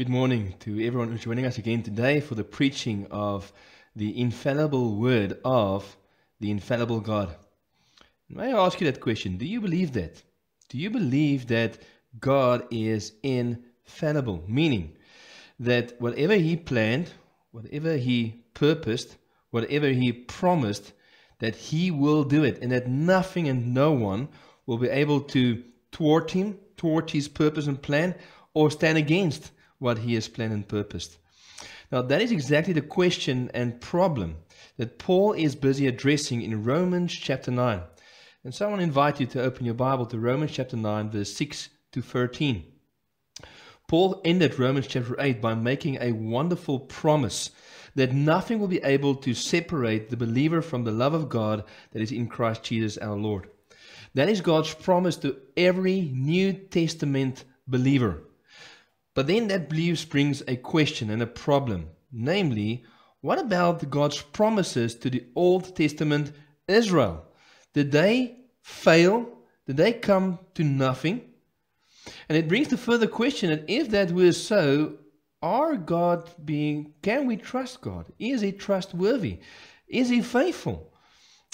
Good morning to everyone who's joining us again today for the preaching of the infallible word of the infallible God. May I ask you that question? Do you believe that? Do you believe that God is infallible? Meaning that whatever He planned, whatever He purposed, whatever He promised, that He will do it, and that nothing and no one will be able to thwart Him, thwart His purpose and plan, or stand against what He has planned and purposed. Now, that is exactly the question and problem that Paul is busy addressing in Romans chapter 9. And so I want to invite you to open your Bible to Romans chapter 9, verse 6 to 13. Paul ended Romans chapter 8 by making a wonderful promise that nothing will be able to separate the believer from the love of God that is in Christ Jesus our Lord. That is God's promise to every New Testament believer. But then that belief brings a question and a problem. Namely, what about God's promises to the Old Testament Israel? Did they fail? Did they come to nothing? And it brings the further question that if that were so, can we trust God? Is He trustworthy? Is He faithful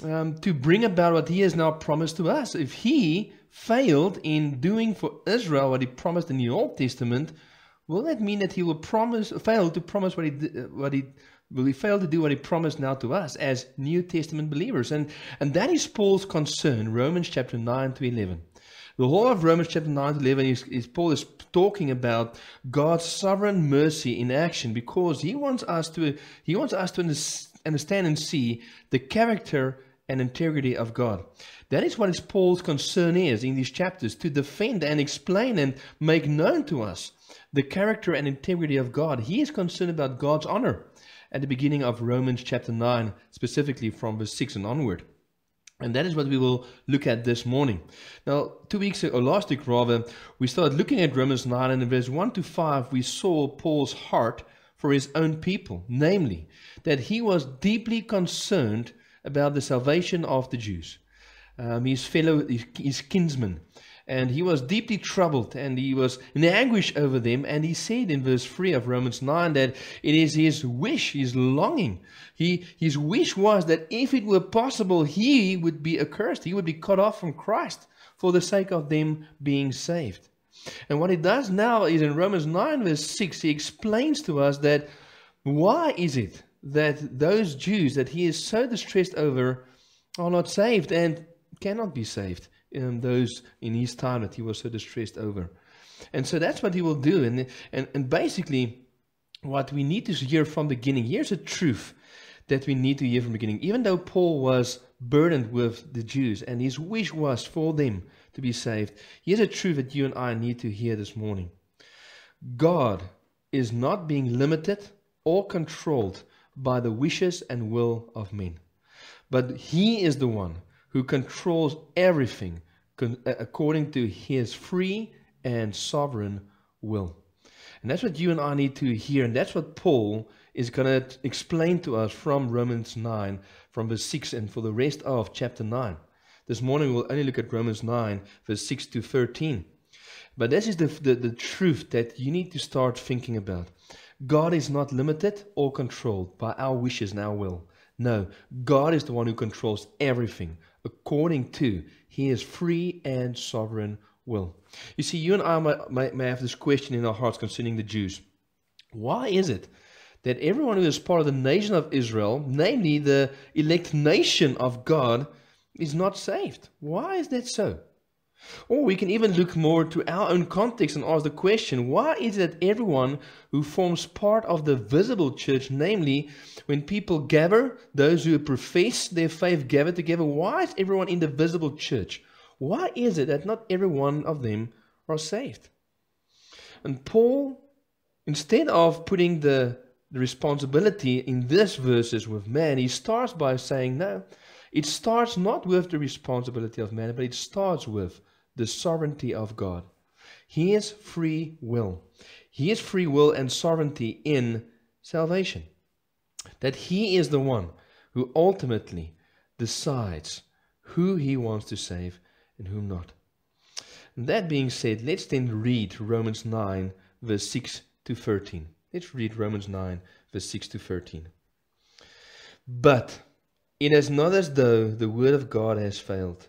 to bring about what He has now promised to us? If He failed in doing for Israel what He promised in the Old Testament, will that mean that He will fail to promise will He fail to do what He promised now to us as New Testament believers? And that is Paul's concern, Romans chapter 9 to 11. The whole of Romans chapter 9 to 11 is Paul is talking about God's sovereign mercy in action, because he wants us to understand and see the character and integrity of God. That is what Paul's concern is in these chapters, to defend and explain and make known to us the character and integrity of God. He is concerned about God's honor at the beginning of Romans chapter 9, specifically from verse 6 and onward. And that is what we will look at this morning. Now, last week rather, we started looking at Romans 9, and in verse 1 to 5, we saw Paul's heart for his own people, namely, that he was deeply concerned about the salvation of the Jews, his kinsmen. And he was deeply troubled, and he was in anguish over them. And he said in verse 3 of Romans 9 that it is his wish, his longing. His wish was that if it were possible, he would be accursed. He would be cut off from Christ for the sake of them being saved. And what he does now is in Romans 9 verse 6, he explains to us that why is it that those Jews that he is so distressed over are not saved and cannot be saved. Those in his time that he was so distressed over. And so that's what he will do. And basically what we need to hear from the beginning, here's a truth that we need to hear from the beginning. Even though Paul was burdened with the Jews and his wish was for them to be saved, here's a truth that you and I need to hear this morning. God is not being limited or controlled by the wishes and will of men, but He is the one who controls everything according to His free and sovereign will. And that's what you and I need to hear, and that's what Paul is going to explain to us from Romans 9, from verse 6, and for the rest of chapter 9. This morning we'll only look at Romans 9, verse 6 to 13. But this is the truth that you need to start thinking about. God is not limited or controlled by our wishes and our will. No, God is the one who controls everything according to His free and sovereign will. You see, you and I may have this question in our hearts concerning the Jews. Why is it that everyone who is part of the nation of Israel, namely the elect nation of God, is not saved? Why is that so? Or we can even look more to our own context and ask the question, why is it that everyone who forms part of the visible church, namely when people gather, those who profess their faith gather together, why is everyone in the visible church? Why is it that not every one of them are saved? And Paul, instead of putting the responsibility in these verses with man, he starts by saying, no, it starts not with the responsibility of man, but it starts with the sovereignty of God. His free will. His free will and sovereignty in salvation. That He is the one who ultimately decides who He wants to save and whom not. That being said, let's then read Romans 9, verse 6 to 13. Let's read Romans 9, verse 6 to 13. But it is not as though the word of God has failed.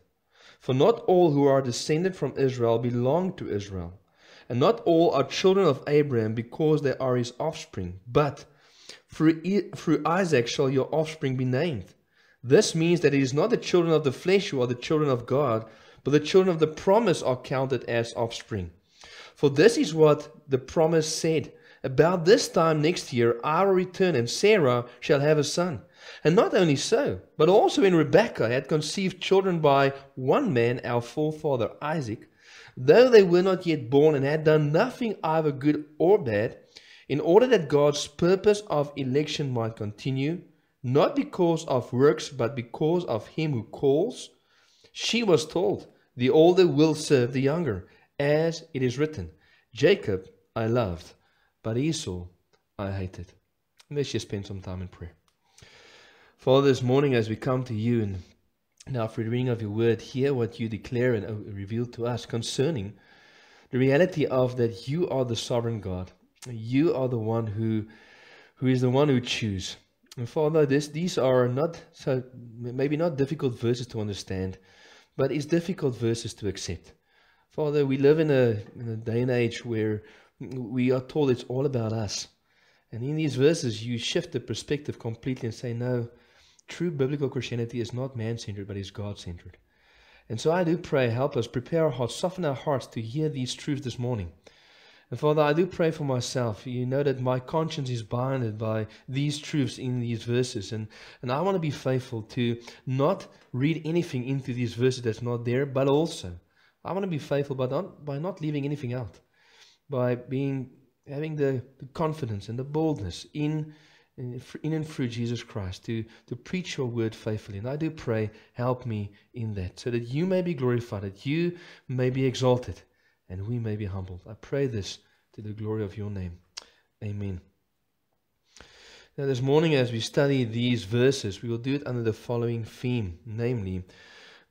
For not all who are descended from Israel belong to Israel. And not all are children of Abraham because they are his offspring. But through Isaac shall your offspring be named. This means that it is not the children of the flesh who are the children of God, but the children of the promise are counted as offspring. For this is what the promise said. About this time next year I will return, and Sarah shall have a son. And not only so, but also when Rebekah had conceived children by one man, our forefather Isaac, though they were not yet born and had done nothing either good or bad, in order that God's purpose of election might continue, not because of works, but because of him who calls, she was told, the older will serve the younger, as it is written, Jacob I loved, but Esau I hated. Let's just spend some time in prayer. Father, this morning as we come to you and now for the reading of your word, hear what you declare and reveal to us concerning the reality of that you are the sovereign God. You are the one who is the one who chooses. And Father, these are not so maybe not difficult verses to understand, but it's difficult verses to accept. Father, we live in a day and age where we are told it's all about us. And in these verses, you shift the perspective completely and say, no, true biblical Christianity is not man-centered, but is God-centered. And so I do pray, help us, prepare our hearts, soften our hearts to hear these truths this morning. And Father, I do pray for myself. You know that my conscience is bounded by these truths in these verses. And I want to be faithful to not read anything into these verses that's not there, but also I want to be faithful by not leaving anything out. By having the confidence and the boldness in and through Jesus Christ to preach your word faithfully. And I do pray, help me in that, so that you may be glorified, that you may be exalted, and we may be humbled. I pray this to the glory of your name. Amen. Now this morning as we study these verses, we will do it under the following theme, namely,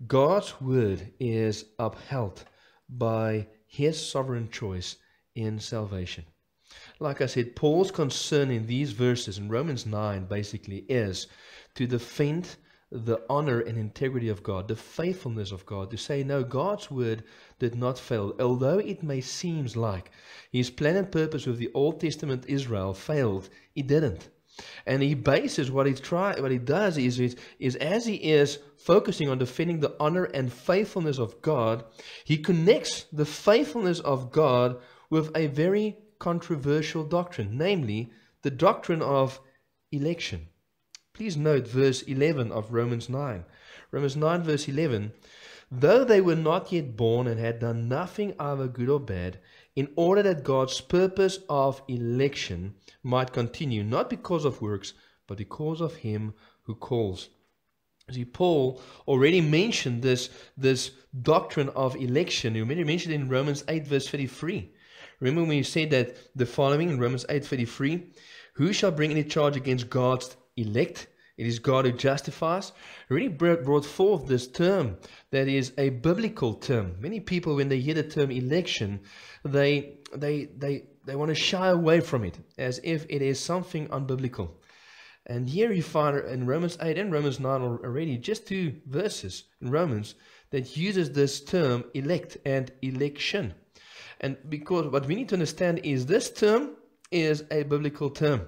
God's word is upheld by his sovereign choice in salvation. Like I said, Paul's concern in these verses in Romans 9 basically is to defend the honor and integrity of God, the faithfulness of God, to say, no, God's word did not fail. Although it may seem like his plan and purpose with the Old Testament Israel failed, it didn't. And he bases what he does is as he is focusing on defending the honor and faithfulness of God, he connects the faithfulness of God with a very controversial doctrine, namely the doctrine of election. Please note verse 11 of Romans 9. Romans 9 verse 11, though they were not yet born and had done nothing either good or bad, in order that God's purpose of election might continue, not because of works, but because of him who calls. See, Paul already mentioned this doctrine of election. He already mentioned it in Romans 8 verse 33. Remember when he said that the following in Romans 8:33, who shall bring any charge against God's elect? It is God who justifies. He already brought forth this term that is a biblical term. Many people, when they hear the term election, they want to shy away from it as if it is something unbiblical. And here you find in Romans 8 and Romans 9 already just two verses in Romans that uses this term elect and election. And because what we need to understand is this term is a biblical term.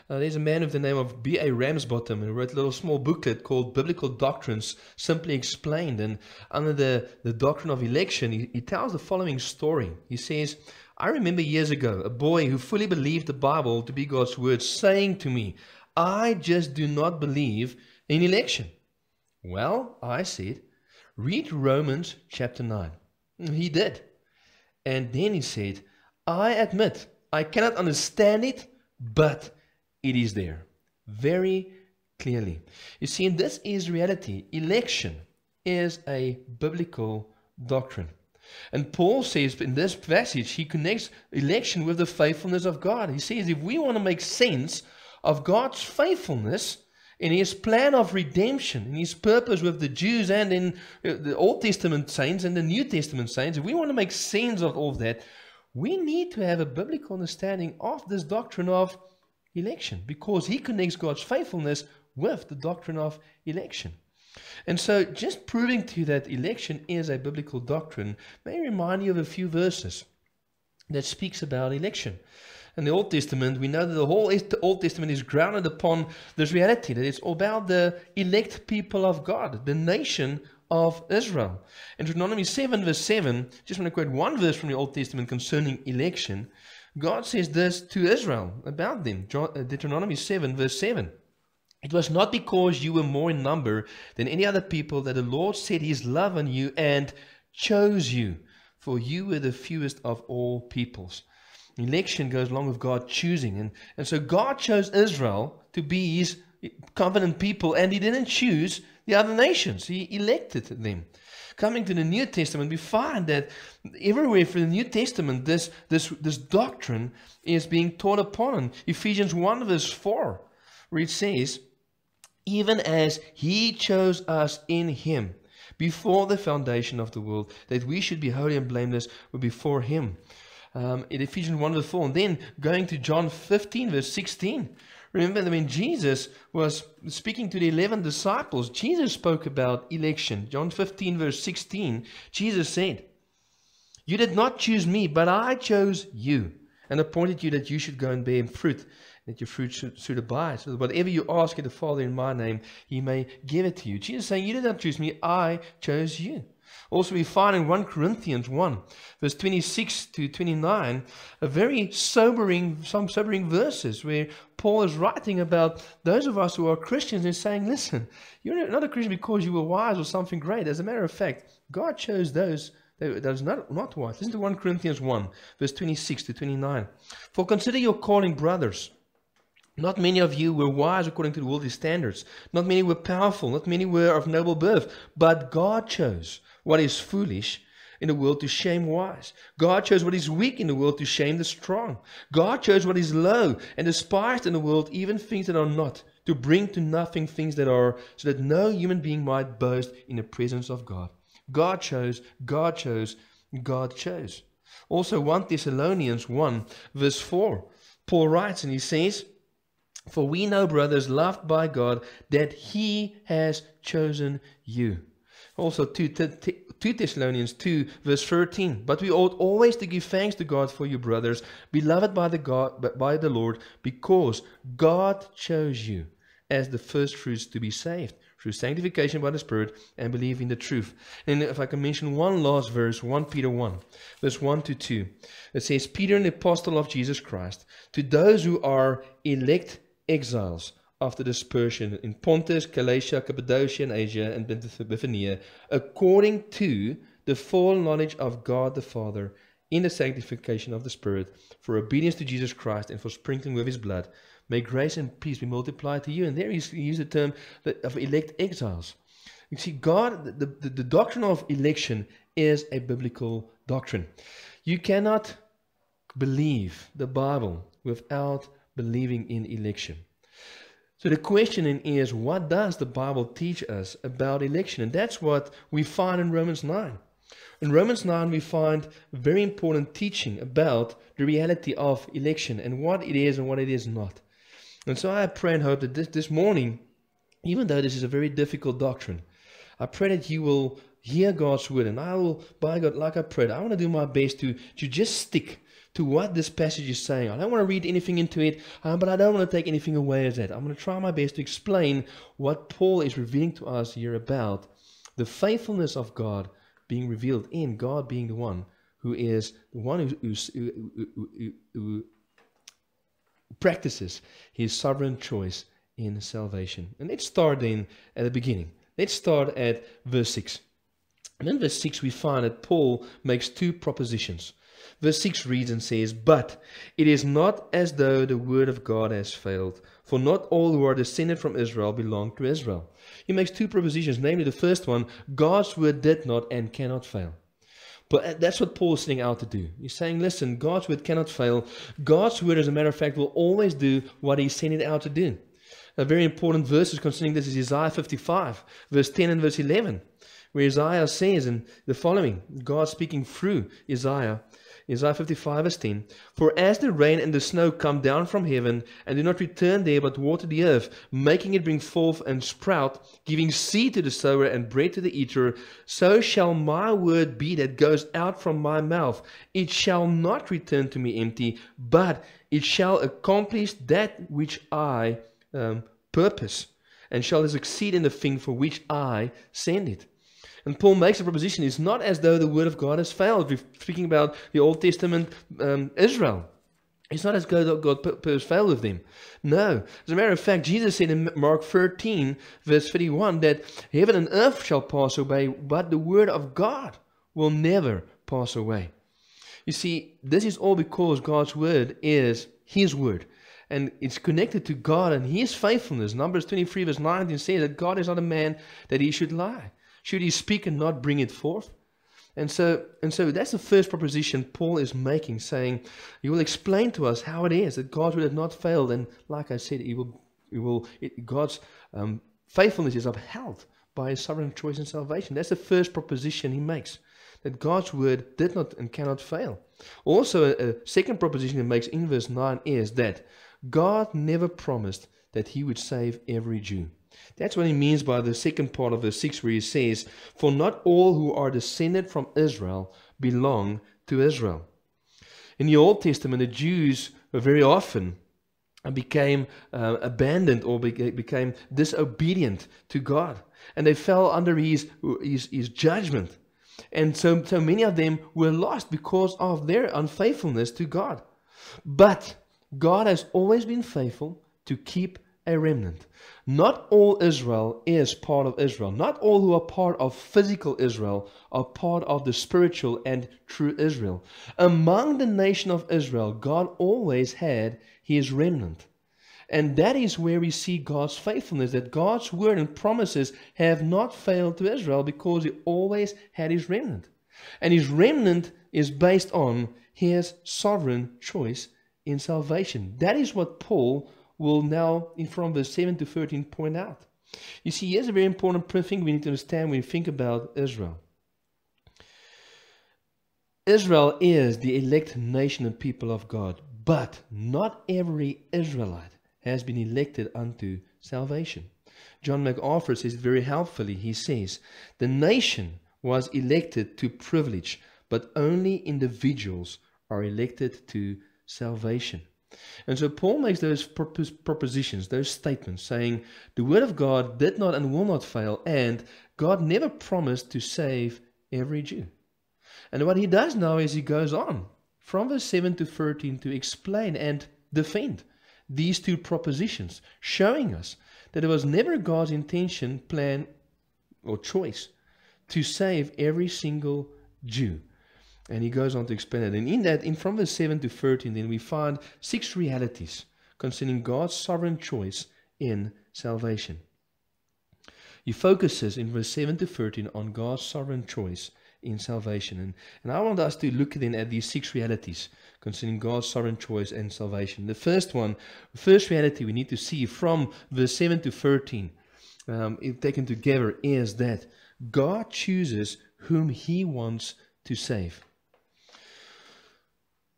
There's a man with the name of B.A. Ramsbottom who wrote a little small booklet called Biblical Doctrines Simply Explained. And under the doctrine of election, he tells the following story. He says, I remember years ago a boy who fully believed the Bible to be God's word saying to me, I just do not believe in election. Well, I said, read Romans chapter 9. He did. And then he said, I admit I cannot understand it, but it is there very clearly. You see, and this is reality. Election is a biblical doctrine. And Paul says in this passage, he connects election with the faithfulness of God. He says if we want to make sense of God's faithfulness in his plan of redemption, in his purpose with the Jews and in the Old Testament saints and the New Testament saints, if we want to make sense of all of that, we need to have a biblical understanding of this doctrine of election, because he connects God's faithfulness with the doctrine of election. And so just proving to you that election is a biblical doctrine may remind you of a few verses that speaks about election. In the Old Testament, we know that the whole Old Testament is grounded upon this reality, that it's all about the elect people of God, the nation of Israel. In Deuteronomy 7 verse 7, just want to quote one verse from the Old Testament concerning election. God says this to Israel about them. Deuteronomy 7 verse 7. It was not because you were more in number than any other people that the Lord set his love on you and chose you, for you were the fewest of all peoples. Election goes along with God choosing. And so God chose Israel to be his covenant people, and he didn't choose the other nations. He elected them. Coming to the New Testament, we find that everywhere for the New Testament, this doctrine is being taught upon. Ephesians 1 verse 4, where it says, even as he chose us in him before the foundation of the world, that we should be holy and blameless before him. In Ephesians 1 verse 4, and then going to John 15 verse 16. Remember that when Jesus was speaking to the 11 disciples, Jesus spoke about election. John 15 verse 16, Jesus said, you did not choose me, but I chose you and appointed you that you should go and bear fruit, that your fruit should abide, so that whatever you ask of the Father in my name, he may give it to you. Jesus saying, you did not choose me, I chose you. Also, we find in 1 Corinthians 1, verse 26 to 29, some sobering verses where Paul is writing about those of us who are Christians and saying, listen, you're not a Christian because you were wise or something great. As a matter of fact, God chose those that is not wise. Listen to 1 Corinthians 1, verse 26 to 29. For consider your calling, brothers. Not many of you were wise according to the worldly standards. Not many were powerful. Not many were of noble birth. But God chose what is foolish in the world to shame wise. God chose what is weak in the world to shame the strong. God chose what is low and despised in the world, even things that are not, to bring to nothing things that are, so that no human being might boast in the presence of God. God chose, God chose, God chose. Also 1 Thessalonians 1 verse 4, Paul writes and he says, for we know, brothers, loved by God, that he has chosen you. Also 2 Thessalonians 2 verse 13. But we ought always to give thanks to God for you, brothers, beloved by the Lord, because God chose you as the first fruits to be saved through sanctification by the Spirit and believe in the truth. And if I can mention one last verse, 1 Peter 1, verse 1 to 2. It says, Peter, an apostle of Jesus Christ, to those who are elect exiles after dispersion in Pontus, Galatia, Cappadocia, and Asia, and Bithynia, according to the full knowledge of God the Father, in the sanctification of the Spirit, for obedience to Jesus Christ, and for sprinkling with his blood, may grace and peace be multiplied to you. And there he used the term of elect exiles. You see, God, the doctrine of election is a biblical doctrine. You cannot believe the Bible without believing in election. So the question then is, what does the Bible teach us about election? And that's what we find in Romans 9. In Romans 9 we find very important teaching about the reality of election and what it is and what it is not. And so I pray and hope that this morning, even though this is a very difficult doctrine, I pray that you will hear God's word, and I will, by God, like I prayed, I want to do my best to just stick to what this passage is saying. I don't want to read anything into it, but I don't want to take anything away as that. I'm going to try my best to explain what Paul is revealing to us here about the faithfulness of God being revealed in God being the one who is the one who practices his sovereign choice in salvation. And let's start then at the beginning. Let's start at verse 6. And in verse 6 we find that Paul makes two propositions. Verse 6 reads and says, but it is not as though the word of God has failed, for not all who are descended from Israel belong to Israel. He makes two propositions, namely the first one, God's word did not and cannot fail. But that's what Paul is setting out to do. He's saying, listen, God's word cannot fail. God's word, as a matter of fact, will always do what he sent it out to do. A very important verse concerning this is Isaiah 55, verse 10 and verse 11, where Isaiah says in the following, God speaking through Isaiah, Isaiah 55 verse 10. For as the rain and the snow come down from heaven, and do not return there, but water the earth, making it bring forth and sprout, giving seed to the sower and bread to the eater, so shall my word be that goes out from my mouth. It shall not return to me empty, but it shall accomplish that which I purpose, and shall succeed in the thing for which I send it. And Paul makes a proposition. It's not as though the word of God has failed. We're speaking about the Old Testament Israel. It's not as though God has failed with them. No. As a matter of fact, Jesus said in Mark 13, verse 31, that heaven and earth shall pass away, but the word of God will never pass away. You see, this is all because God's word is His word. And it's connected to God and His faithfulness. Numbers 23 verse 19 says that God is not a man that He should lie. Should He speak and not bring it forth? And so that's the first proposition Paul is making, saying, He will explain to us how it is that God's word has not failed. And like I said, God's faithfulness is upheld by His sovereign choice and salvation. That's the first proposition He makes, that God's word did not and cannot fail. Also, a second proposition He makes in verse 9 is that God never promised that He would save every Jew. That's what He means by the second part of verse 6, where He says, For not all who are descended from Israel belong to Israel. In the Old Testament, the Jews were very often became abandoned or became disobedient to God. And they fell under His judgment. And so many of them were lost because of their unfaithfulness to God. But God has always been faithful to keep a remnant. Not all Israel is part of Israel. Not all who are part of physical Israel are part of the spiritual and true Israel. Among the nation of Israel, God always had His remnant. And that is where we see God's faithfulness, that God's word and promises have not failed to Israel because He always had His remnant. And His remnant is based on His sovereign choice in salvation. That is what Paul will now, from verse 7 to 13, point out. You see, here's a very important thing we need to understand when we think about Israel. Israel is the elect nation and people of God, but not every Israelite has been elected unto salvation. John MacArthur says it very helpfully. He says, the nation was elected to privilege, but only individuals are elected to salvation. And so Paul makes those propositions, those statements, saying the word of God did not and will not fail, and God never promised to save every Jew. And what he does now is he goes on from verse 7 to 13 to explain and defend these two propositions, showing us that it was never God's intention, plan, or choice to save every single Jew. And he goes on to explain it. And in that, from verse 7 to 13, then we find 6 realities concerning God's sovereign choice in salvation. He focuses in verse 7 to 13 on God's sovereign choice in salvation. And I want us to look then at these 6 realities concerning God's sovereign choice and salvation. The first reality we need to see from verse 7 to 13, taken together, is that God chooses whom He wants to save.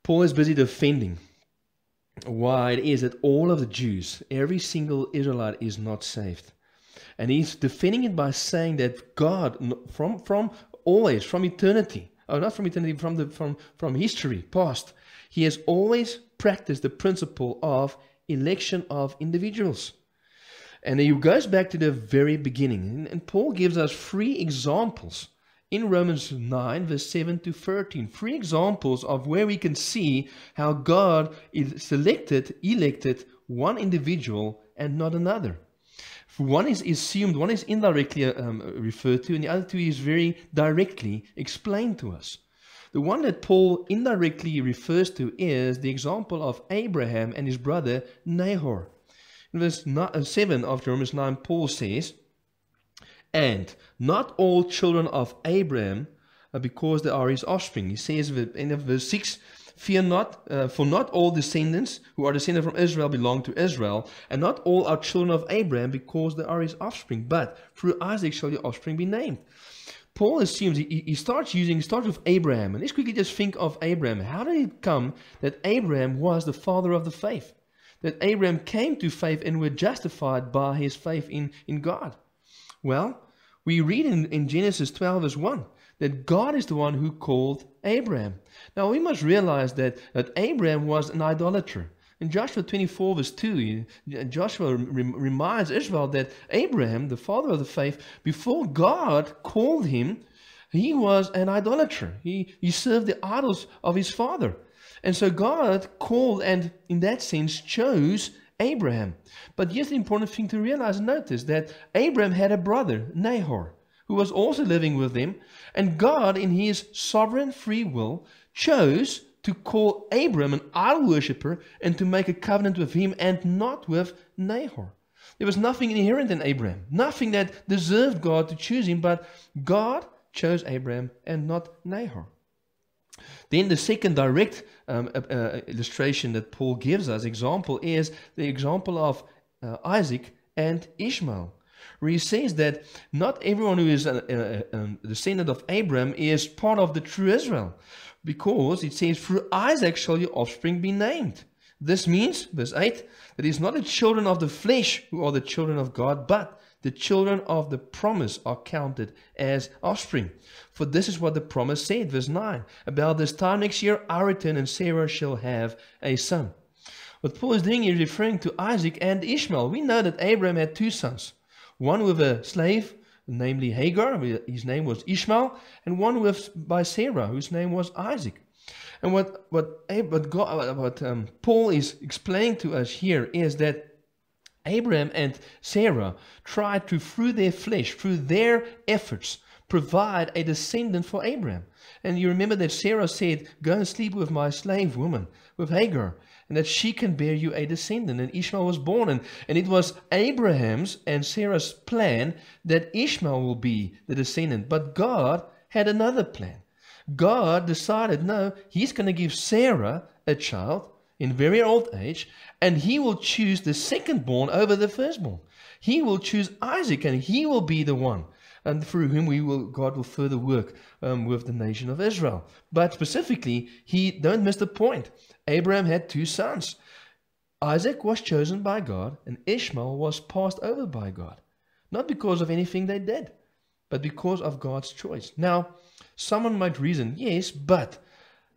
Paul is busy defending why it is that all of the Jews, every single Israelite, is not saved. And he's defending it by saying that God, from always, from eternity, or not from eternity, from history past, He has always practiced the principle of election of individuals. And he goes back to the very beginning. And Paul gives us 3 examples in Romans 9, verse 7 to 13. 3 examples of where we can see how God elected one individual and not another. One is assumed, one is indirectly referred to, and the other 2 is very directly explained to us. The one that Paul indirectly refers to is the example of Abraham and his brother Nahor. In verse 7 of Romans 9, Paul says, and not all children of Abraham, because they are his offspring. He says at the end of verse 6, fear not, for not all descendants who are descended from Israel belong to Israel, and not all are children of Abraham, because they are his offspring. But through Isaac shall your offspring be named. Paul assumes he starts with Abraham. And let's quickly just think of Abraham. How did it come that Abraham was the father of the faith? That Abraham came to faith and were justified by his faith in God? Well, we read in Genesis 12 verse 1 that God is the one who called Abraham. Now we must realize that Abraham was an idolater. In Joshua 24 verse 2, Joshua reminds Israel that Abraham, the father of the faith, before God called him, he was an idolater. He served the idols of his father. And so God called and in that sense chose Abraham. But here's the important thing to realize and notice, that Abraham had a brother, Nahor, who was also living with them. And God, in his sovereign free will, chose to call Abraham an idol worshipper and to make a covenant with him and not with Nahor. There was nothing inherent in Abraham, nothing that deserved God to choose him, but God chose Abraham and not Nahor. Then the second direct illustration that Paul gives us, example, is the example of Isaac and Ishmael, where he says that not everyone who is a descendant of Abraham is part of the true Israel, because it says, through Isaac shall your offspring be named. This means, verse 8, that it is not the children of the flesh who are the children of God, but the children of the promise are counted as offspring. For this is what the promise said, verse 9, about this time next year I return and Sarah shall have a son. What Paul is doing is referring to Isaac and Ishmael. We know that Abraham had two sons, one with a slave, namely Hagar, his name was Ishmael, and one by Sarah, whose name was Isaac. And what Paul is explaining to us here is that Abraham and Sarah tried to, through their flesh, through their efforts, provide a descendant for Abraham. And you remember that Sarah said, go and sleep with my slave woman, with Hagar, and that she can bear you a descendant. And Ishmael was born. And it was Abraham's and Sarah's plan that Ishmael will be the descendant. But God had another plan. God decided, no, he's going to give Sarah a child in very old age, and he will choose the secondborn over the firstborn. He will choose Isaac, and he will be the one, and through whom God will further work with the nation of Israel. But specifically, don't miss the point. Abraham had two sons. Isaac was chosen by God, and Ishmael was passed over by God. Not because of anything they did, but because of God's choice. Now, someone might reason, yes, but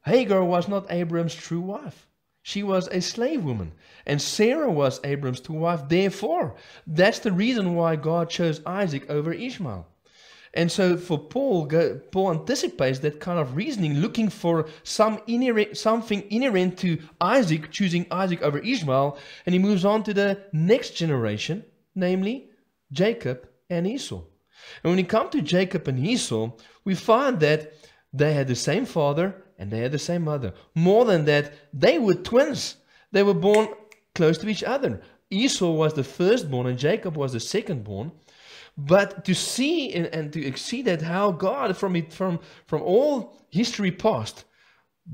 Hagar was not Abraham's true wife. She was a slave woman, and Sarah was Abraham's true wife. Therefore, that's the reason why God chose Isaac over Ishmael. And so for Paul anticipates that kind of reasoning, looking for something inherent to Isaac, choosing Isaac over Ishmael, and he moves on to the next generation, namely Jacob and Esau. And when we come to Jacob and Esau, we find that they had the same father and they had the same mother. More than that, they were twins. They were born close to each other. Esau was the firstborn and Jacob was the secondborn. But to see and to see that how God from all history past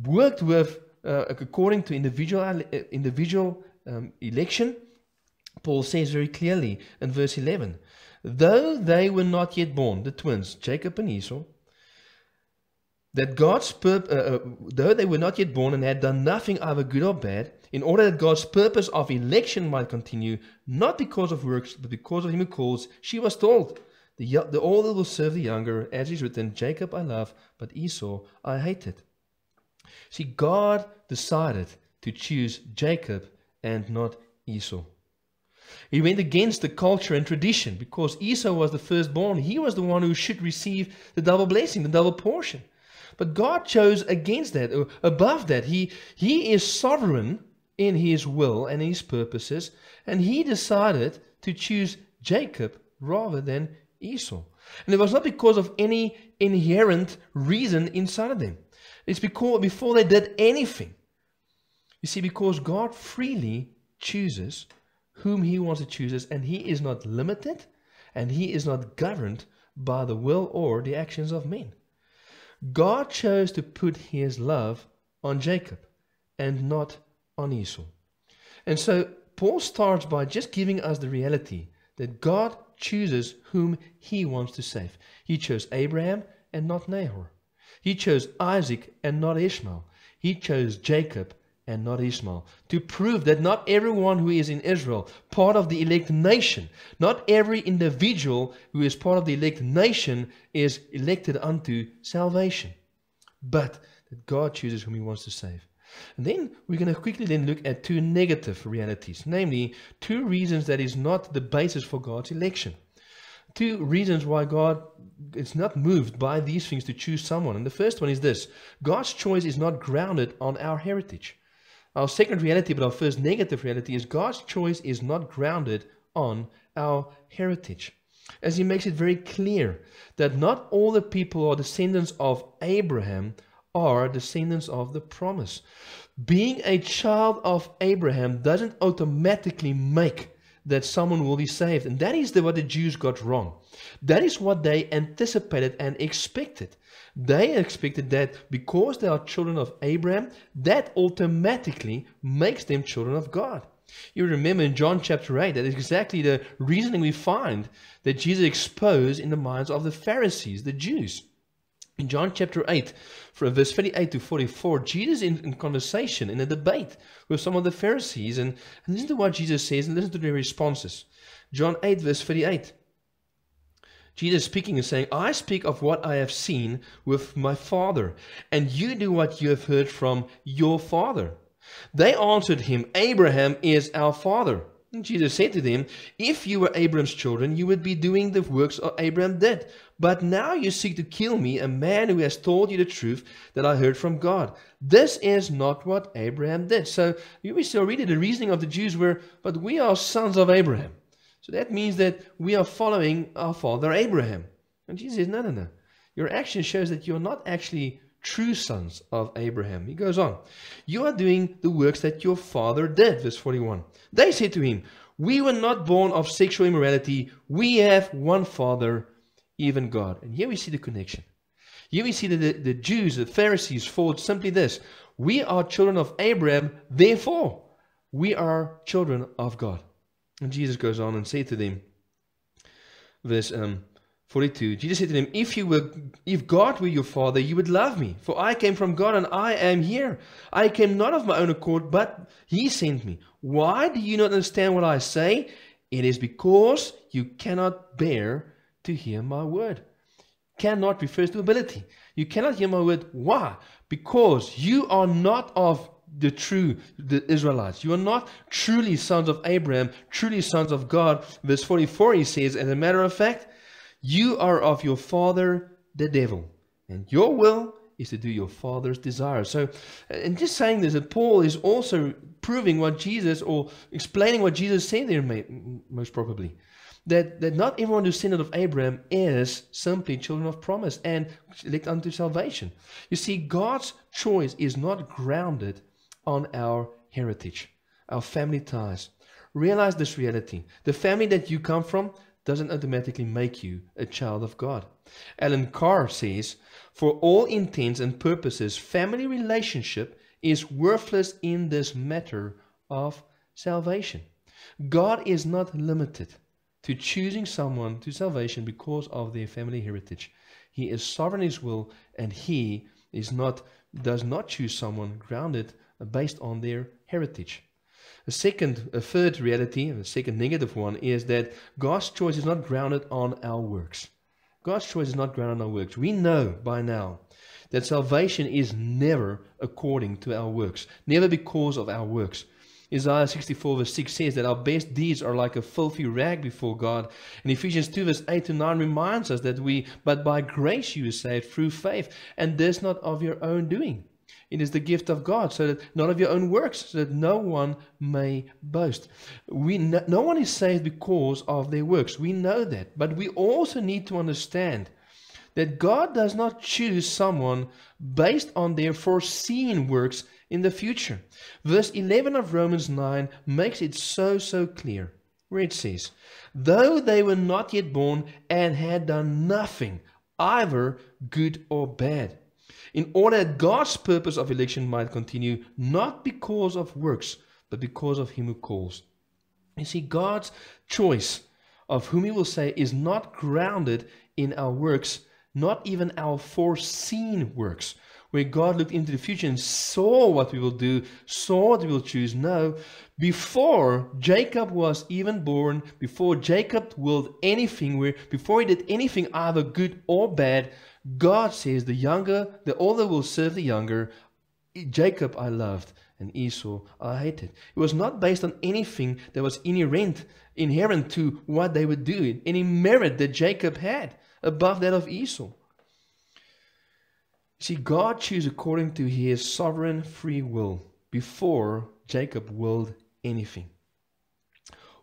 worked with according to individual election, Paul says very clearly in verse 11, though they were not yet born, the twins, Jacob and Esau, that though they were not yet born and had done nothing either good or bad, in order that God's purpose of election might continue, not because of works, but because of him who calls, she was told, the older will serve the younger, as is written, Jacob I love, but Esau I hated. See, God decided to choose Jacob and not Esau. He went against the culture and tradition, because Esau was the firstborn. He was the one who should receive the double blessing, the double portion. But God chose against that, or above that. He is sovereign in his will and his purposes, and he decided to choose Jacob rather than Esau. And it was not because of any inherent reason inside of them. It's because before they did anything. You see, because God freely chooses whom he wants to choose, and he is not limited, and he is not governed by the will or the actions of men. God chose to put his love on Jacob and not on Esau. And so Paul starts by just giving us the reality that God chooses whom He wants to save. He chose Abraham and not Nahor. He chose Isaac and not Ishmael. He chose Jacob and not Ishmael, to prove that not everyone who is in Israel, part of the elect nation, not every individual who is part of the elect nation is elected unto salvation, but that God chooses whom He wants to save. And then we're going to quickly then look at two negative realities, namely two reasons that is not the basis for God's election. Two reasons why God is not moved by these things to choose someone. And the first one is this: God's choice is not grounded on our heritage. Our second reality, but our first negative reality, is God's choice is not grounded on our heritage. As He makes it very clear that not all the people are descendants of Abraham are descendants of the promise. Being a child of Abraham doesn't automatically make that someone will be saved. And that is what the Jews got wrong. That is what they anticipated and expected. They expected that because they are children of Abraham, that automatically makes them children of God. You remember in John chapter 8, that is exactly the reasoning we find that Jesus exposed in the minds of the Pharisees, the Jews. In John chapter 8, from verse 38 to 44, Jesus in conversation, in a debate with some of the Pharisees, and listen to what Jesus says and listen to their responses. John 8 verse 38. Jesus speaking and saying, I speak of what I have seen with my Father, and you do what you have heard from your father. They answered him, Abraham is our father. And Jesus said to them, if you were Abraham's children, you would be doing the works of Abraham did. But now you seek to kill me, a man who has told you the truth that I heard from God. This is not what Abraham did. So we still read it. The reasoning of the Jews were, but we are sons of Abraham. So that means that we are following our father Abraham. And Jesus says, no. Your action shows that you're not actually true sons of Abraham. He goes on. You are doing the works that your father did. Verse 41. They said to him, we were not born of sexual immorality. We have one Father, even God. And here we see the connection. Here we see that the Jews, the Pharisees, thought simply this: we are children of Abraham, therefore we are children of God. And Jesus goes on and said to them, verse 42, Jesus said to them, if God were your father, you would love me, for I came from God and I am here. I came not of my own accord, but He sent me. Why do you not understand what I say? It is because you cannot bear to hear my word. Cannot refers to ability. You cannot hear my word. Why? Because you are not of the Israelites. You are not truly sons of Abraham, truly sons of God. Verse 44, he says, as a matter of fact, you are of your father, the devil, and your will is to do your father's desires. So, and just saying this, that Paul is also proving what Jesus, or explaining what Jesus said there, most probably, that not everyone descendant of Abraham is simply children of promise and elect unto salvation. You see, God's choice is not grounded on our heritage, our family ties. Realize this reality. The family that you come from doesn't automatically make you a child of God. Alan Carr says, for all intents and purposes, family relationship is worthless in this matter of salvation. God is not limited to choosing someone to salvation because of their family heritage. He is sovereign in His will, and He does not choose someone grounded based on their heritage. A third reality, and the second negative one, is that God's choice is not grounded on our works. God's choice is not grounded on our works. We know by now that salvation is never according to our works, never because of our works. Isaiah 64 verse 6 says that our best deeds are like a filthy rag before God. And Ephesians 2 verse 8 to 9 reminds us that but by grace you are saved through faith, and this not of your own doing. It is the gift of God, so that not of your own works, so that no one may boast. No one is saved because of their works. We know that. But we also need to understand that God does not choose someone based on their foreseen works in the future. Verse 11 of Romans 9 makes it so clear, where it says, though they were not yet born and had done nothing, either good or bad, in order that God's purpose of election might continue, not because of works, but because of Him who calls. You see, God's choice of whom he will say is not grounded in our works, not even our foreseen works, where God looked into the future and saw what we will do, saw what we will choose. No, before Jacob was even born, before Jacob willed anything, before he did anything either good or bad, God says the older will serve the younger. Jacob I loved, and Esau I hated. It was not based on anything that was inherent to what they would do, any merit that Jacob had above that of Esau. See, God chose according to his sovereign free will before Jacob willed anything.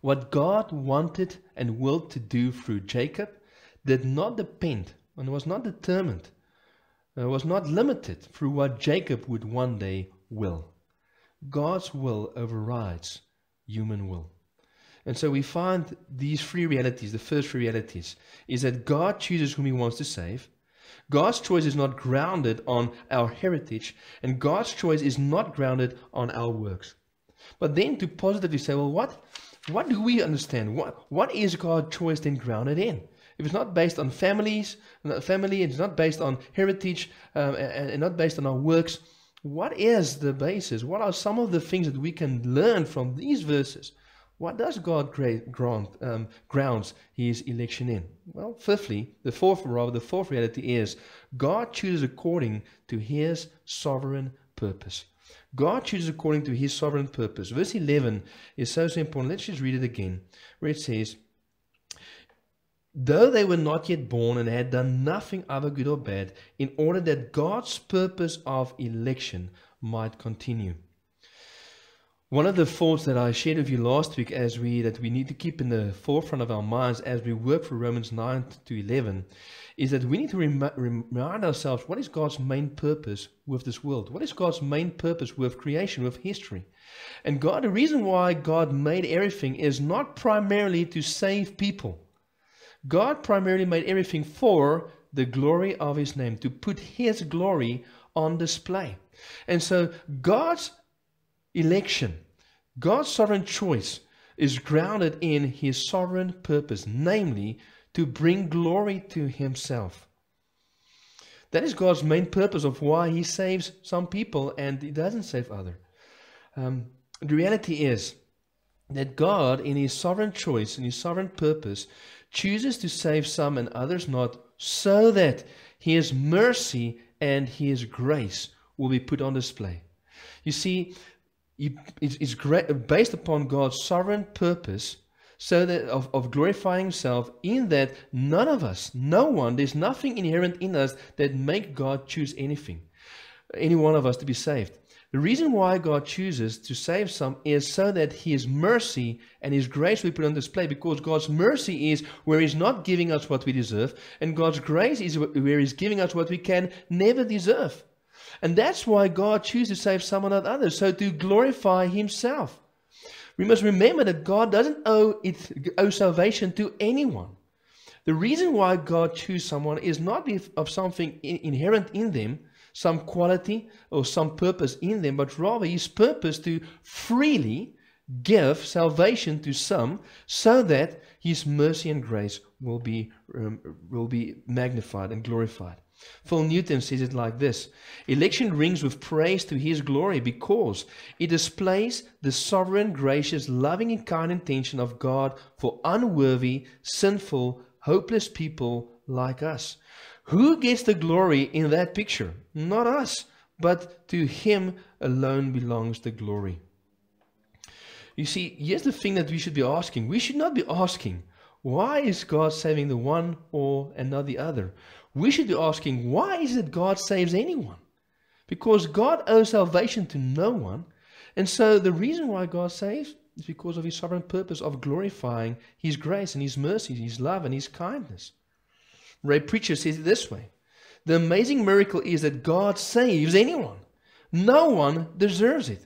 What God wanted and willed to do through Jacob did not depend and was not determined, was not limited through what Jacob would one day will. God's will overrides human will. And so we find these three realities. The first three realities is that God chooses whom he wants to save. God's choice is not grounded on our heritage, and God's choice is not grounded on our works. But then to positively say, well, what do we understand? What is God's choice then grounded in? If it's not based on family, it's not based on heritage, and not based on our works, what is the basis? What are some of the things that we can learn from these verses? What does God grounds his election in? Well, fifthly, the fourth reality is God chooses according to his sovereign purpose. God chooses according to his sovereign purpose. Verse 11 is so important. Let's just read it again, where it says, though they were not yet born and had done nothing either good or bad, in order that God's purpose of election might continue. One of the thoughts that I shared with you last week that we need to keep in the forefront of our minds as we work through Romans 9 to 11 is that we need to remind ourselves, what is God's main purpose with this world? What is God's main purpose with creation, with history? And the reason why God made everything is not primarily to save people. God primarily made everything for the glory of his name, to put his glory on display. And so God's election, God's sovereign choice, is grounded in his sovereign purpose, namely to bring glory to himself. That is God's main purpose of why he saves some people and he doesn't save others. The reality is that God, in his sovereign choice and his sovereign purpose, chooses to save some and others not, so that his mercy and his grace will be put on display. You see, it's based upon God's sovereign purpose, so that of glorifying himself, in that none of us, no one, there's nothing inherent in us that make God choose any one of us to be saved. The reason why God chooses to save some is so that his mercy and his grace will be put on display, because God's mercy is where he's not giving us what we deserve, and God's grace is where he's giving us what we can never deserve. And that's why God chooses to save some and not others, so to glorify himself. We must remember that God doesn't owe salvation to anyone. The reason why God chooses someone is not of something inherent in them, some quality or some purpose in them, but rather his purpose to freely give salvation to some, so that his mercy and grace will be magnified and glorified. Phil Newton says it like this: election rings with praise to his glory, because it displays the sovereign, gracious, loving and kind intention of God for unworthy, sinful, hopeless people like us. Who gets the glory in that picture? Not us, but to him alone belongs the glory. You see, here's the thing that we should be asking. We should not be asking, why is God saving the one and not the other? We should be asking, why is it God saves anyone? Because God owes salvation to no one. And so the reason why God saves is because of his sovereign purpose of glorifying his grace and his mercy, his love and his kindness. Ray Preacher says it this way: the amazing miracle is that God saves anyone. No one deserves it.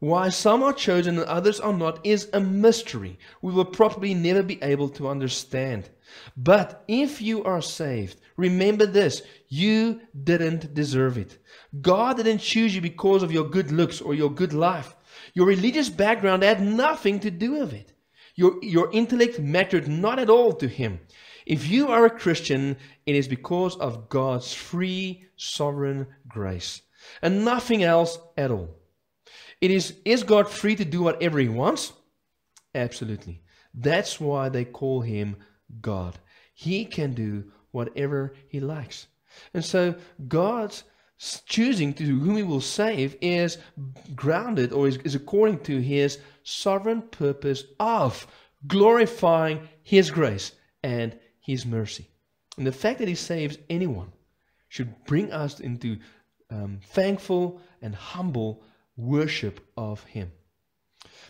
Why some are chosen and others are not is a mystery we will probably never be able to understand. But if you are saved, remember this: you didn't deserve it. God didn't choose you because of your good looks or your good life. Your religious background had nothing to do with it. Your intellect mattered not at all to him. If you are a Christian, it is because of God's free, sovereign grace, and nothing else at all. Is God free to do whatever he wants? Absolutely. That's why they call him God. He can do whatever he likes. And so God's choosing to whom he will save is grounded, or is according to his sovereign purpose of glorifying his grace and his mercy. And the fact that he saves anyone should bring us into thankful and humble worship of him.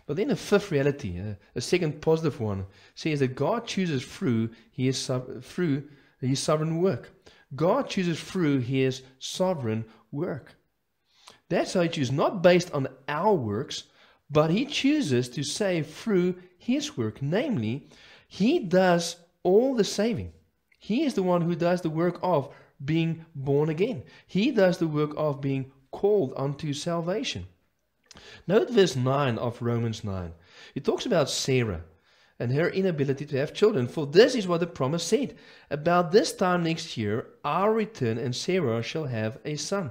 But then a fifth reality, a second positive one, says that God chooses through his sovereign work. God chooses through his sovereign work. That's how he chooses, not based on our works, but he chooses to save through his work. Namely, he does all the saving. He is the one who does the work of being born again. He does the work of being called unto salvation. Note verse 9 of Romans 9. It talks about Sarah and her inability to have children. For this is what the promise said. About this time next year, I'll return and Sarah shall have a son.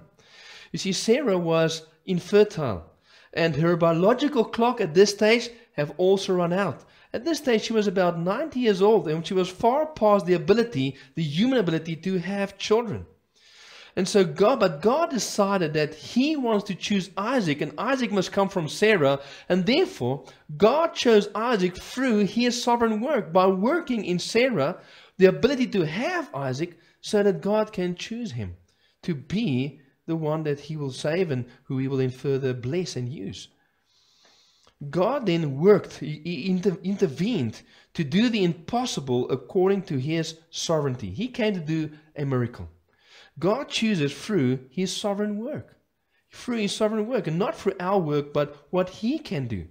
You see, Sarah was infertile, and her biological clock at this stage have also run out. At this stage, she was about 90 years old, and she was far past the human ability to have children. And so God decided that he wants to choose Isaac, and Isaac must come from Sarah. And therefore, God chose Isaac through his sovereign work, by working in Sarah the ability to have Isaac, so that God can choose him to be the one that he will save and who he will then further bless and use. God then worked, he intervened to do the impossible according to his sovereignty. He came to do a miracle. God chooses through his sovereign work. Through his sovereign work, and not through our work, but what he can do.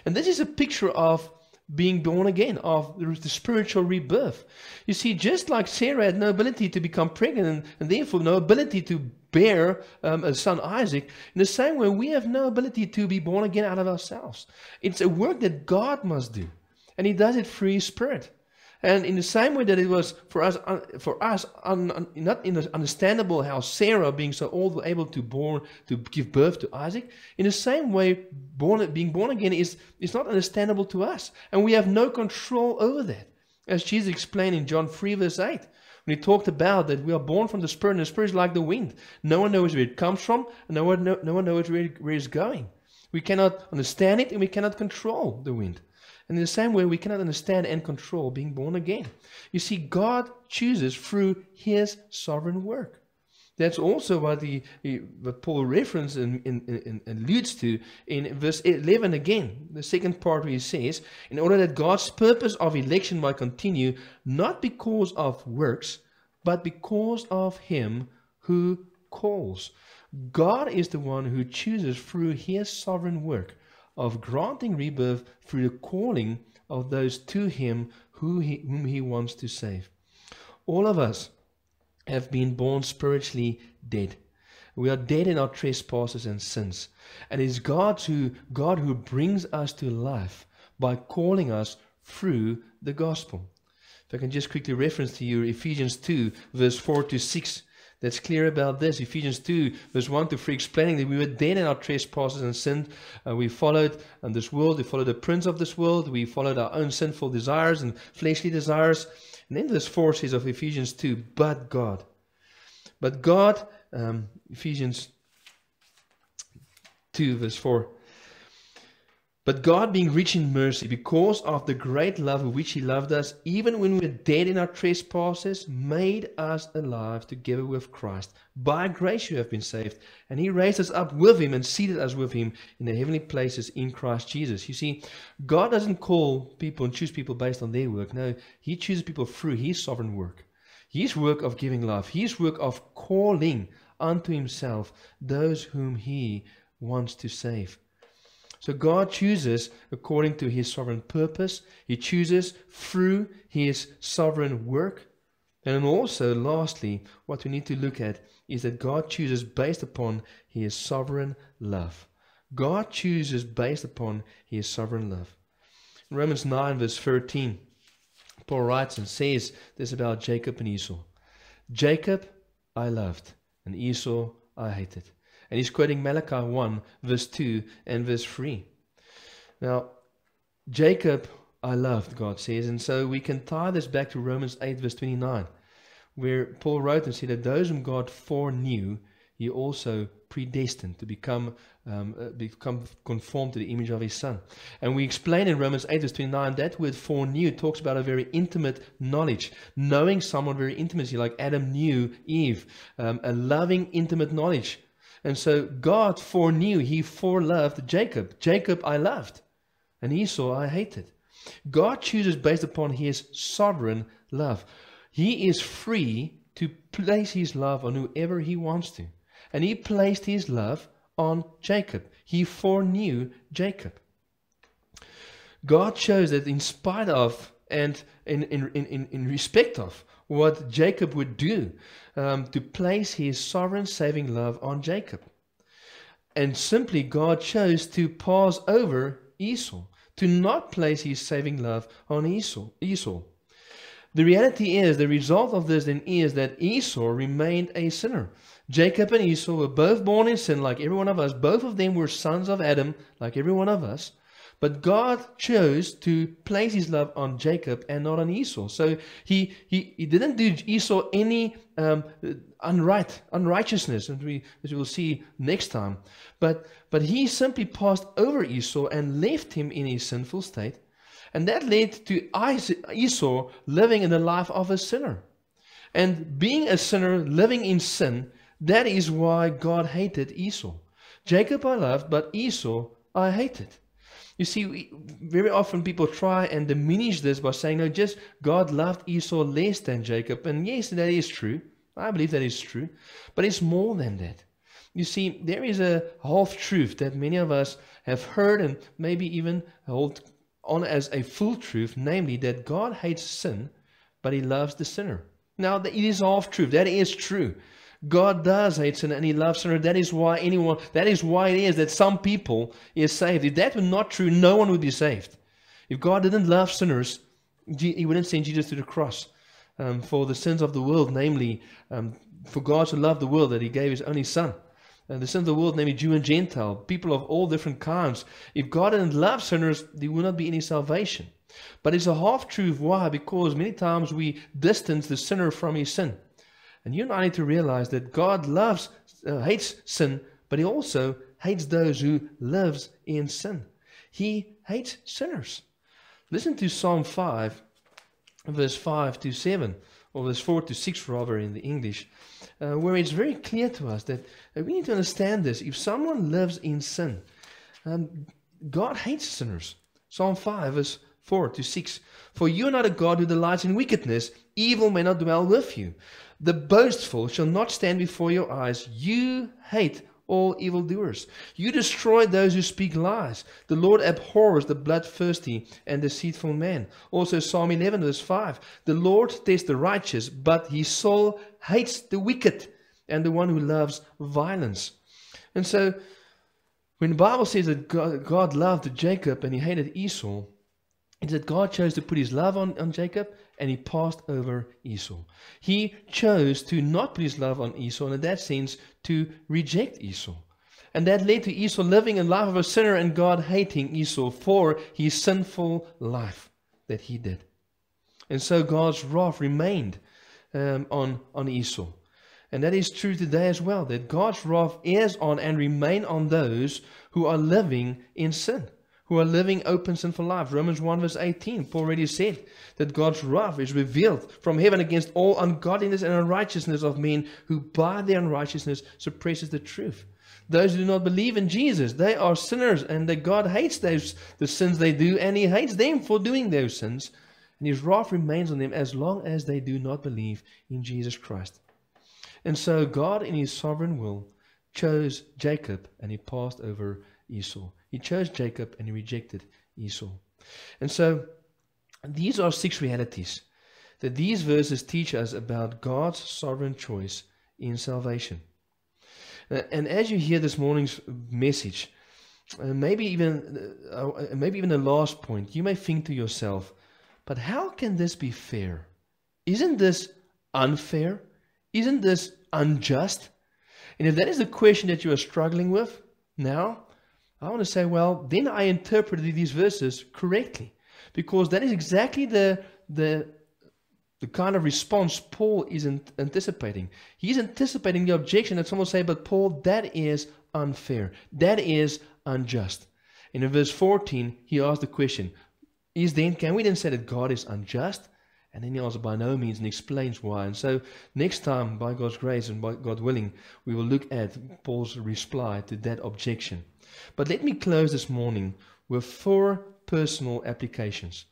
And this is a picture of being born again, of the spiritual rebirth. You see, just like Sarah had no ability to become pregnant, and therefore no ability to bear a son Isaac, in the same way we have no ability to be born again out of ourselves. It's a work that God must do, and he does it through his Spirit. And in the same way that it was for us not understandable how Sarah, being so old, was able to give birth to Isaac, in the same way, being born again is not understandable to us. And we have no control over that. As Jesus explained in John 3 verse 8, when he talked about that we are born from the Spirit, and the Spirit is like the wind. No one knows where it comes from, and no one knows where it's going. We cannot understand it, and we cannot control the wind. And in the same way, we cannot understand and control being born again. You see, God chooses through his sovereign work. That's also what Paul references and alludes to in verse 11 again, the second part where he says, in order that God's purpose of election might continue, not because of works, but because of him who calls. God is the one who chooses through his sovereign work of granting rebirth through the calling of those to him whom he wants to save. All of us have been born spiritually dead. We are dead in our trespasses and sins. And it is God who brings us to life by calling us through the gospel. If I can just quickly reference to you Ephesians 2 verse 4 to 6. That's clear about this. Ephesians 2 verse 1 to 3, explaining that we were dead in our trespasses and sin. We followed this world. We followed the prince of this world. We followed our own sinful desires and fleshly desires. And then verse 4 says of Ephesians 2, but God. But God, Ephesians 2 verse 4. But God, being rich in mercy, because of the great love with which he loved us, even when we were dead in our trespasses, made us alive together with Christ. By grace you have been saved. And he raised us up with him and seated us with him in the heavenly places in Christ Jesus. You see, God doesn't call people and choose people based on their work. No, he chooses people through his sovereign work. His work of giving love. His work of calling unto himself those whom he wants to save. So God chooses according to his sovereign purpose. He chooses through his sovereign work. And also, lastly, what we need to look at is that God chooses based upon his sovereign love. God chooses based upon his sovereign love. In Romans 9 verse 13, Paul writes and says this about Jacob and Esau. Jacob I loved, and Esau I hated. And he's quoting Malachi 1 verse 2 and verse 3. Now, Jacob I loved, God says, and so we can tie this back to Romans 8 verse 29, where Paul wrote and said that those whom God foreknew, he also predestined to become conformed to the image of his Son. And we explain in Romans 8 verse 29 that word foreknew talks about a very intimate knowledge, knowing someone very intimately, like Adam knew Eve, a loving, intimate knowledge. And so God foreknew, he foreloved Jacob. Jacob I loved, and Esau I hated. God chooses based upon his sovereign love. He is free to place his love on whoever he wants to. And he placed his love on Jacob. He foreknew Jacob. God chose that in spite of and in respect of what Jacob would do, to place his sovereign saving love on Jacob. And simply God chose to pass over Esau, to not place his saving love on Esau. The reality is, the result of this then is that Esau remained a sinner. Jacob and Esau were both born in sin like every one of us. Both of them were sons of Adam like every one of us. But God chose to place his love on Jacob and not on Esau. So he didn't do Esau any unrighteousness, as we will see next time. But he simply passed over Esau and left him in his sinful state. And that led to Esau living in the life of a sinner. And being a sinner, living in sin, that is why God hated Esau. Jacob I loved, but Esau I hated. You see, very often people try and diminish this by saying, no, just God loved Esau less than Jacob. And yes, that is true. I believe that is true. But it's more than that. You see, there is a half-truth that many of us have heard and maybe even hold on as a full truth, namely that God hates sin, but he loves the sinner. Now, it is half-truth. That is true. God does hate sin and he loves sinner. That is why it is that some people is saved. If that were not true, no one would be saved. If God didn't love sinners, he wouldn't send Jesus to the cross for the sins of the world, namely, for God to love the world that he gave his only Son. The sins of the world, namely Jew and Gentile, people of all different kinds. If God didn't love sinners, there would not be any salvation. But it's a half-truth. Why? Because many times we distance the sinner from his sin. And you and I need to realize that God hates sin, but he also hates those who lives in sin. He hates sinners. Listen to Psalm 5, verse 5 to 7, or verse 4 to 6 rather in the English, where it's very clear to us that we need to understand this. If someone lives in sin, God hates sinners. Psalm 5, verse 4 to 6. For you are not a God who delights in wickedness. Evil may not dwell with you. The boastful shall not stand before your eyes. You hate all evildoers. You destroy those who speak lies. The Lord abhors the bloodthirsty and deceitful man. Also Psalm 11 verse 5. The Lord tests the righteous, but his soul hates the wicked and the one who loves violence. And so when the Bible says that God loved Jacob and he hated Esau, it's that God chose to put his love on Jacob and he passed over Esau. He chose to not put his love on Esau, and in that sense to reject Esau. And that led to Esau living a life of a sinner and God hating Esau for his sinful life that he did. And so God's wrath remained on Esau. And that is true today as well, that God's wrath is on and remain on those who are living in sin, who are living open sinful lives. Romans 1 verse 18, Paul already said that God's wrath is revealed from heaven against all ungodliness and unrighteousness of men who by their unrighteousness suppresses the truth. Those who do not believe in Jesus, they are sinners, and that God hates the sins they do, and he hates them for doing those sins. And his wrath remains on them as long as they do not believe in Jesus Christ. And so God in his sovereign will chose Jacob and he passed over Esau. He chose Jacob and he rejected Esau. And so these are 6 realities that these verses teach us about God's sovereign choice in salvation. And as you hear this morning's message, maybe even the last point, you may think to yourself, but how can this be fair? Isn't this unfair? Isn't this unjust? And if that is the question that you are struggling with now, I want to say, well, then I interpreted these verses correctly, because that is exactly the kind of response Paul is anticipating. He's anticipating the objection that someone will say, but Paul, that is unfair. That is unjust. And in verse 14, he asked the question, can we then say that God is unjust? And then he answers, by no means, and explains why. And so next time, by God's grace and by God willing, we will look at Paul's reply to that objection. But let me close this morning with 4 personal applications.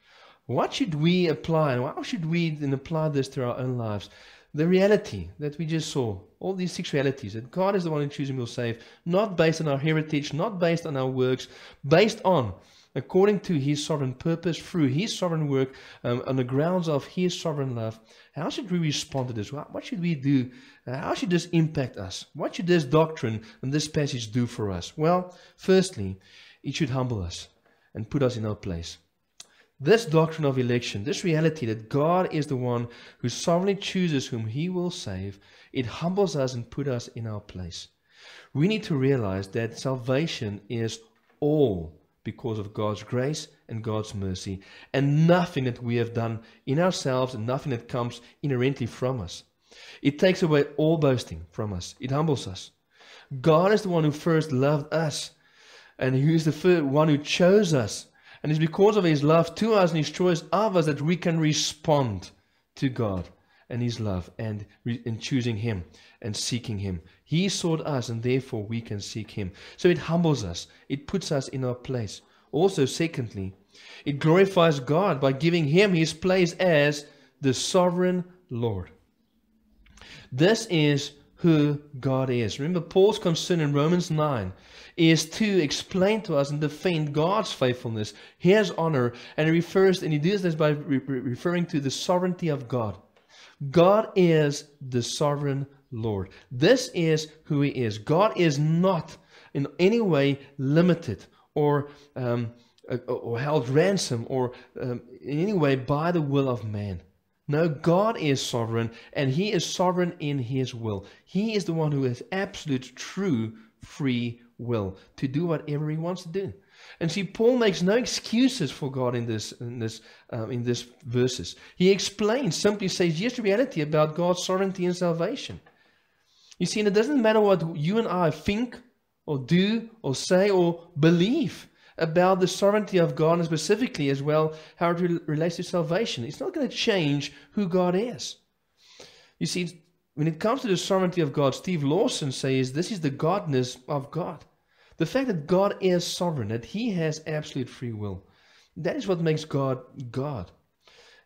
What should we apply, and how should we then apply this to our own lives? The reality that we just saw, all these 6 realities, that God is the one who chooses and will save, not based on our heritage, not based on our works, based on, according to His sovereign purpose, through His sovereign work, on the grounds of His sovereign love. How should we respond to this? What should we do? How should this impact us? What should this doctrine and this passage do for us? Well, firstly, it should humble us and put us in our place. This doctrine of election, this reality that God is the one who sovereignly chooses whom He will save, it humbles us and puts us in our place. We need to realize that salvation is all because of God's grace and God's mercy, and nothing that we have done in ourselves and nothing that comes inherently from us. It takes away all boasting from us. It humbles us. God is the one who first loved us, and He is the first one who chose us. And it's because of His love to us and His choice of us that we can respond to God and His love and in choosing Him and seeking Him. He sought us, and therefore we can seek Him. So it humbles us. It puts us in our place. Also, secondly, it glorifies God by giving Him His place as the sovereign Lord. This is who God is. Remember, Paul's concern in Romans 9 is to explain to us and defend God's faithfulness, His honor, and he does this by referring to the sovereignty of God. God is the sovereign Lord. This is who He is. God is not in any way limited or held ransom or in any way by the will of man. No, God is sovereign, and He is sovereign in His will. He is the one who has absolute, true, free will to do whatever He wants to do. And see, Paul makes no excuses for God in this verses. He explains, simply says, yes, the reality about God's sovereignty and salvation. You see, and it doesn't matter what you and I think or do or say or believe about the sovereignty of God, and specifically as well how it relates to salvation. It's not going to change who God is. You see, when it comes to the sovereignty of God, Steve Lawson says this is the godness of God. The fact that God is sovereign, that He has absolute free will, that is what makes God God.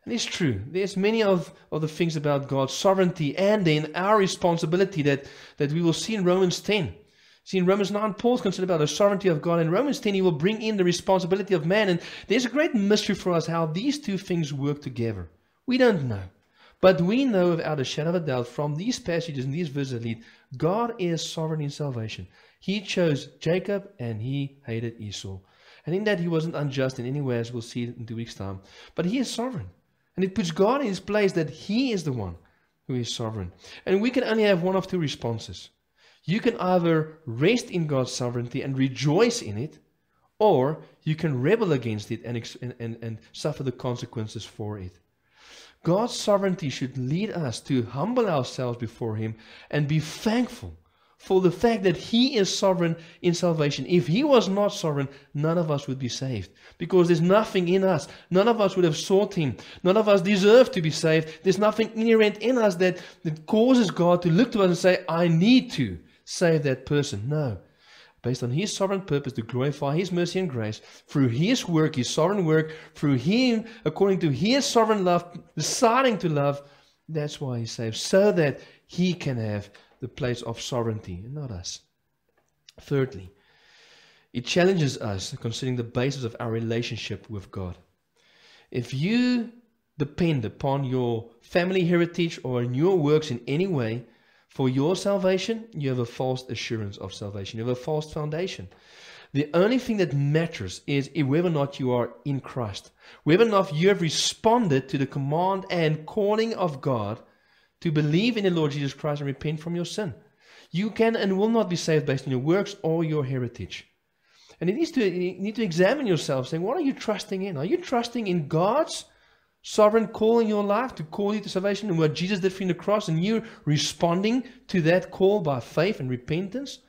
And it's true. There's many of the things about God's sovereignty and then our responsibility that we will see in Romans 10. See, in Romans 9, Paul's concerned about the sovereignty of God. In Romans 10, he will bring in the responsibility of man. And there's a great mystery for us how these two things work together. We don't know. But we know without a shadow of a doubt from these passages and these verses that lead, God is sovereign in salvation. He chose Jacob and He hated Esau. And in that He wasn't unjust in any way, as we'll see in 2 weeks' time. But He is sovereign. And it puts God in His place that He is the one who is sovereign. And we can only have one of two responses. You can either rest in God's sovereignty and rejoice in it, or you can rebel against it and suffer the consequences for it. God's sovereignty should lead us to humble ourselves before Him and be thankful for the fact that He is sovereign in salvation. If He was not sovereign, none of us would be saved, because there's nothing in us. None of us would have sought Him. None of us deserve to be saved. There's nothing inherent in us that causes God to look to us and say, I need to save that person. No. Based on His sovereign purpose to glorify His mercy and grace, through His work, His sovereign work, through Him, according to His sovereign love, deciding to love, that's why He saves, so that He can have the place of sovereignty, and not us. Thirdly, it challenges us considering the basis of our relationship with God. If you depend upon your family heritage or in your works in any way for your salvation, you have a false assurance of salvation. You have a false foundation. The only thing that matters is whether or not you are in Christ, whether or not you have responded to the command and calling of God to believe in the Lord Jesus Christ and repent from your sin. You can and will not be saved based on your works or your heritage. And you need to examine yourself, saying, what are you trusting in? Are you trusting in God's sovereign call in your life to call you to salvation and what Jesus did for you on the cross, and you responding to that call by faith and repentance?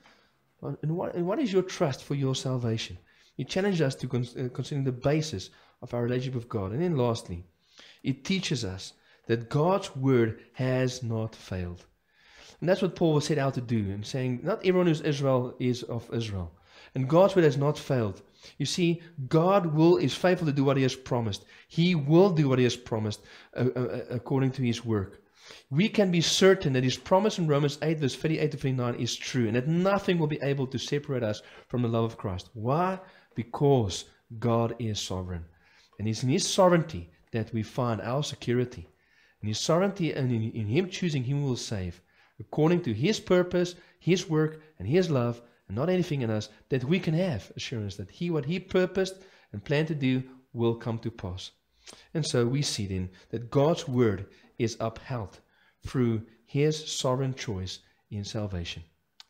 And what is your trust for your salvation? It challenges us to consider the basis of our relationship with God. And then lastly, it teaches us that God's word has not failed. And that's what Paul was set out to do, in saying, not everyone who's Israel is of Israel. And God's word has not failed. You see, God is faithful to do what He has promised. He will do what He has promised according to His work. We can be certain that His promise in Romans 8 verse 38 to 39 is true, and that nothing will be able to separate us from the love of Christ. Why? Because God is sovereign. And it's in His sovereignty that we find our security. In His sovereignty and in Him choosing, He will save, according to His purpose, His work, and His love, and not anything in us, that we can have assurance that what He purposed and planned to do will come to pass. And so we see then that God's word is upheld through His sovereign choice in salvation.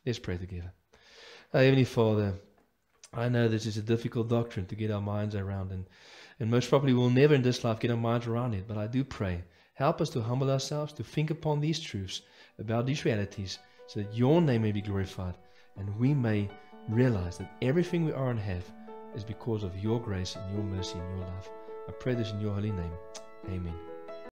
Let's pray together. Heavenly Father, I know this is a difficult doctrine to get our minds around, and most probably we'll never in this life get our minds around it, but I do pray, help us to humble ourselves, to think upon these truths, about these realities, so that Your name may be glorified, and we may realize that everything we are and have is because of Your grace and Your mercy and Your love. I pray this in Your holy name. Amen.